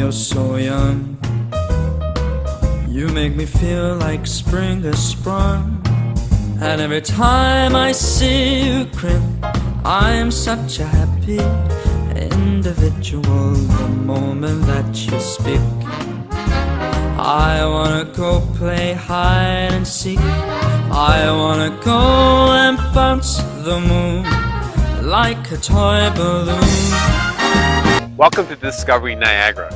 feel so young. You make me feel like spring has sprung. And every time I see you grin, I am such a happy individual. The moment that you speak, I wanna go play hide and seek. I wanna go and bounce the moon like a toy balloon. Welcome to Discovery Niagara.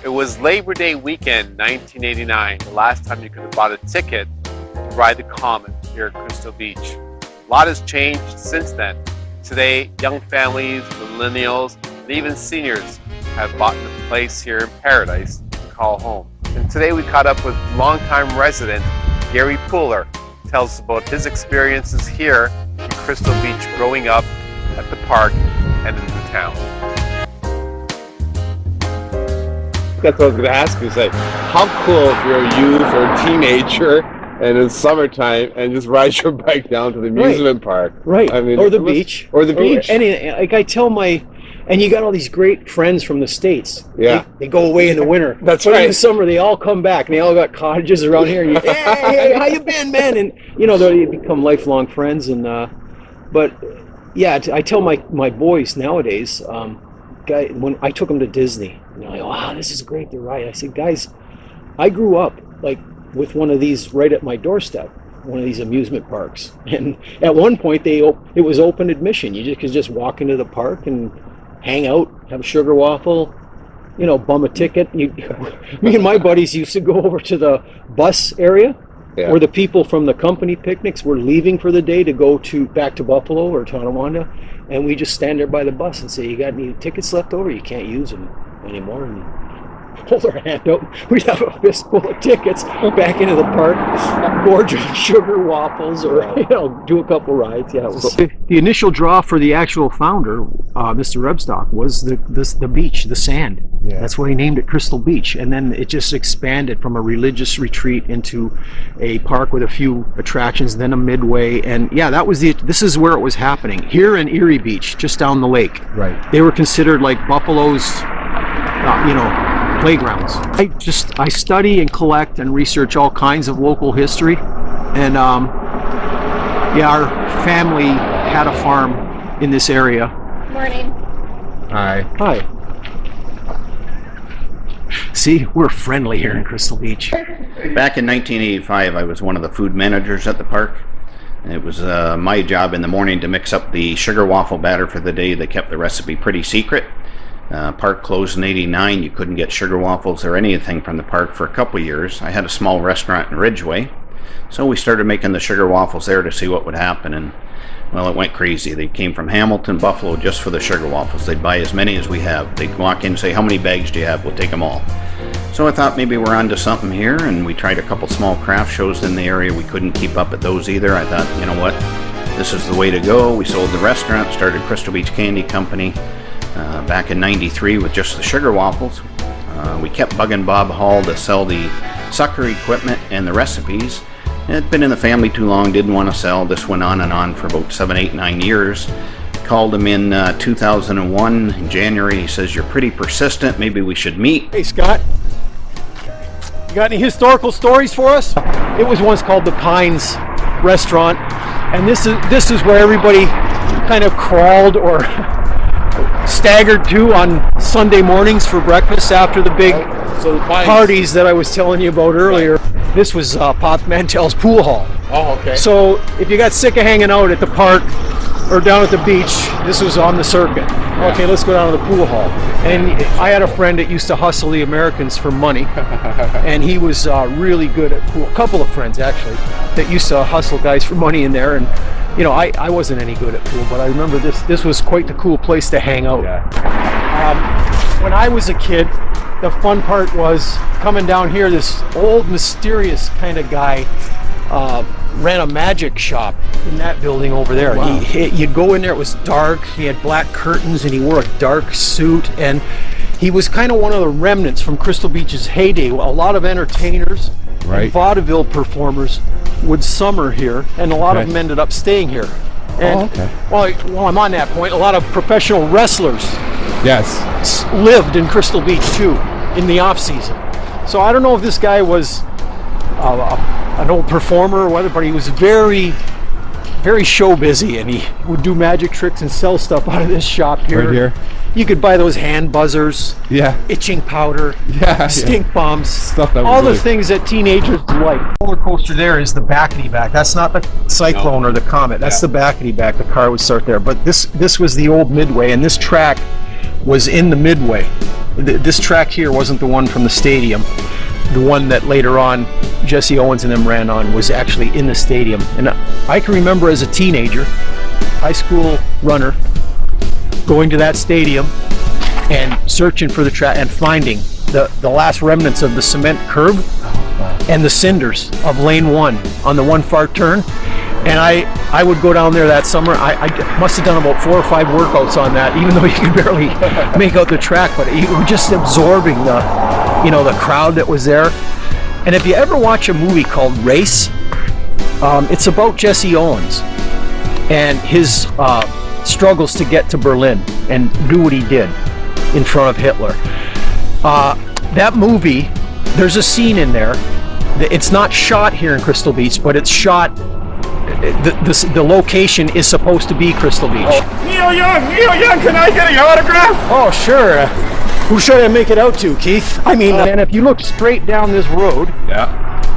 It was Labor Day weekend 1989, the last time you could have bought a ticket to ride the Comet here at Crystal Beach. A lot has changed since then. Today, young families, millennials, and even seniors have bought a place here in paradise to call home. And today we caught up with longtime resident Gary Pooler, who tells us about his experiences here in Crystal Beach growing up at the park and in the town. That's what I was going to ask you. Say, how cool if you're a youth or a teenager and it's summertime and just ride your bike down to the amusement park. Right. I mean, or the beach. Or the beach. Like I tell and you got all these great friends from the States. Yeah. They go away in the winter. That's but right. in the summer, they all come back and they all got cottages around here. And you, hey, how you been, man? And, they become lifelong friends. And but, yeah, I tell my boys nowadays, when I took them to Disney, and they're like, wow, this is great to ride. I said, guys, I grew up with one of these right at my doorstep, one of these amusement parks. And at one point, it was open admission. You could just walk into the park and hang out, have a sugar waffle, bum a ticket. Me and my buddies used to go over to the bus area where the people from the company picnics were leaving for the day to go back to Buffalo or Tonawanda. And we just stand there by the bus and say, you got any tickets left over? You can't use them anymore. And hold our hand out. We'd have a fistful of tickets back into the park, gorge on sugar waffles, or do a couple rides. Yeah, the initial draw for the actual founder, Mr. Rebstock, was the beach, the sand. Yeah. That's why he named it Crystal Beach. And then it just expanded from a religious retreat into a park with a few attractions, then a midway. And yeah, this is where it was happening. Here in Erie Beach, just down the lake. Right. They were considered like Buffalo's, playgrounds. I study and collect and research all kinds of local history. And our family had a farm in this area. Morning. Hi. See, we're friendly here in Crystal Beach. Back in 1985, I was one of the food managers at the park. It was my job in the morning to mix up the sugar waffle batter for the day. They kept the recipe pretty secret. Park closed in '89. You couldn't get sugar waffles or anything from the park for a couple years. I had a small restaurant in Ridgeway, so we started making the sugar waffles there to see what would happen, and well, it went crazy. They came from Hamilton, Buffalo, just for the sugar waffles. They'd buy as many as we have. They'd walk in and say, how many bags do you have? We'll take them all. So I thought maybe we're onto something here, and we tried a couple small craft shows in the area. We couldn't keep up at those either. I thought, you know what, this is the way to go. We sold the restaurant, started Crystal Beach Candy Company back in '93 with just the sugar waffles. We kept bugging Bob Hall to sell the sucker equipment and the recipes. It had been in the family too long, didn't want to sell. This went on and on for about 7, 8, 9 years. Called him in 2001 in January. He says, you're pretty persistent, maybe we should meet. Hey Scott, you got any historical stories for us? It was once called the Pines Restaurant, and this is where everybody kind of crawled or staggered to on Sunday mornings for breakfast after the big parties that I was telling you about earlier. This was Pop Mantell's pool hall. Oh, okay. So if you got sick of hanging out at the park or down at the beach, this was on the circuit. Okay, let's go down to the pool hall. And I had a friend that used to hustle the Americans for money, and he was really good at pool. A couple of friends actually that used to hustle guys for money in there. And I wasn't any good at pool, but I remember this was quite the cool place to hang out. Yeah. When I was a kid, the fun part was coming down here. This old, mysterious kind of guy ran a magic shop in that building over there. Oh, wow. You'd go in there, it was dark, he had black curtains, and he wore a dark suit, and he was kind of one of the remnants from Crystal Beach's heyday. A lot of entertainers and vaudeville performers would summer here, and a lot of them ended up staying here. And while I'm on that point, a lot of professional wrestlers lived in Crystal Beach too. in the off season. So I don't know if this guy was an old performer or whether, but he was very show busy, and he would do magic tricks and sell stuff out of this shop here. Right here. You could buy those hand buzzers, Yeah. itching powder, Yeah. stink bombs, Stuff that all was the things that teenagers like. The roller coaster there is the backety back. That's not the Cyclone or the Comet. That's the backety back. The car would start there. But this was the old Midway, and this track was in the Midway. This track here wasn't the one from the stadium. The one that later on Jesse Owens and them ran on was actually in the stadium. And I can remember as a teenager, high school runner, going to that stadium and searching for the track and finding the last remnants of the cement curb and the cinders of lane 1 on the one far turn. And I would go down there that summer. I must have done about 4 or 5 workouts on that, even though you could barely make out the track, but you were just absorbing the crowd that was there. And if you ever watch a movie called Race, it's about Jesse Owens and his struggles to get to Berlin and do what he did in front of Hitler. That movie, there's a scene in there. It's not shot here in Crystal Beach, but it's shot, the location is supposed to be Crystal Beach. Neil Young, can I get your autograph? Oh, sure. Who should I make it out to, Keith? I mean, and if you look straight down this road, Yeah.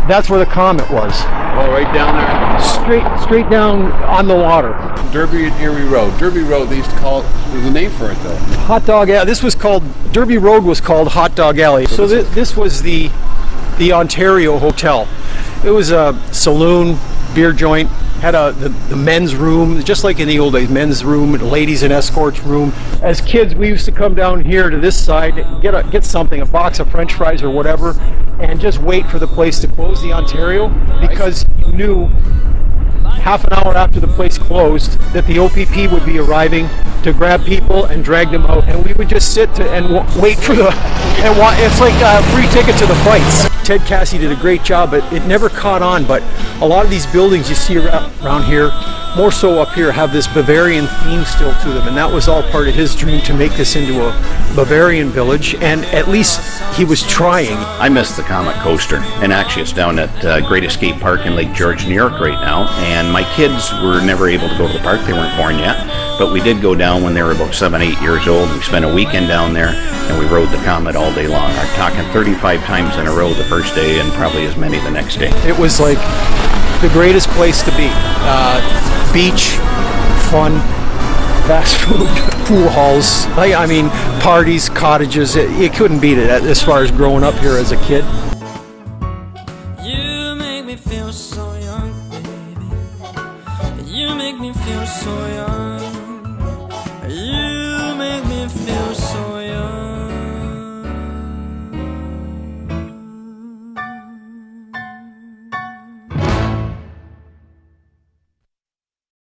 that's where the Comet was. Oh, right down there. Straight down on the water. Derby and Erie Road. Derby Road, they used to call it, there's a name for it though. Hot Dog Alley. This was called, Derby Road was called Hot Dog Alley. So this was the Ontario Hotel. It was a saloon, beer joint, had the men's room, just like in the old days, men's room, ladies and escorts room. As kids, we used to come down here to this side, get something, a box of French fries or whatever, and just wait for the place to close, the Ontario, because you knew half an hour after the place closed that the OPP would be arriving to grab people and drag them out, and we would just sit and wait for it's like a free ticket to the fights. Ted Cassie did a great job, but it never caught on. But a lot of these buildings you see around here, more so up here, have this Bavarian theme still to them, and that was all part of his dream to make this into a Bavarian village, and at least he was trying. I miss the Comet Coaster, and actually it's down at Great Escape Park in Lake George, New York right now, and my kids were never able to go to the park. They weren't born yet, but we did go down when they were about 7, 8 years old. We spent a weekend down there, and we rode the Comet all day long. I'm talking 35 times in a row the first day, and probably as many the next day. It was like the greatest place to be. Beach, fun, fast food, pool halls, I mean, parties, cottages. You couldn't beat it as far as growing up here as a kid. You make me feel so young, baby. You make me feel so young.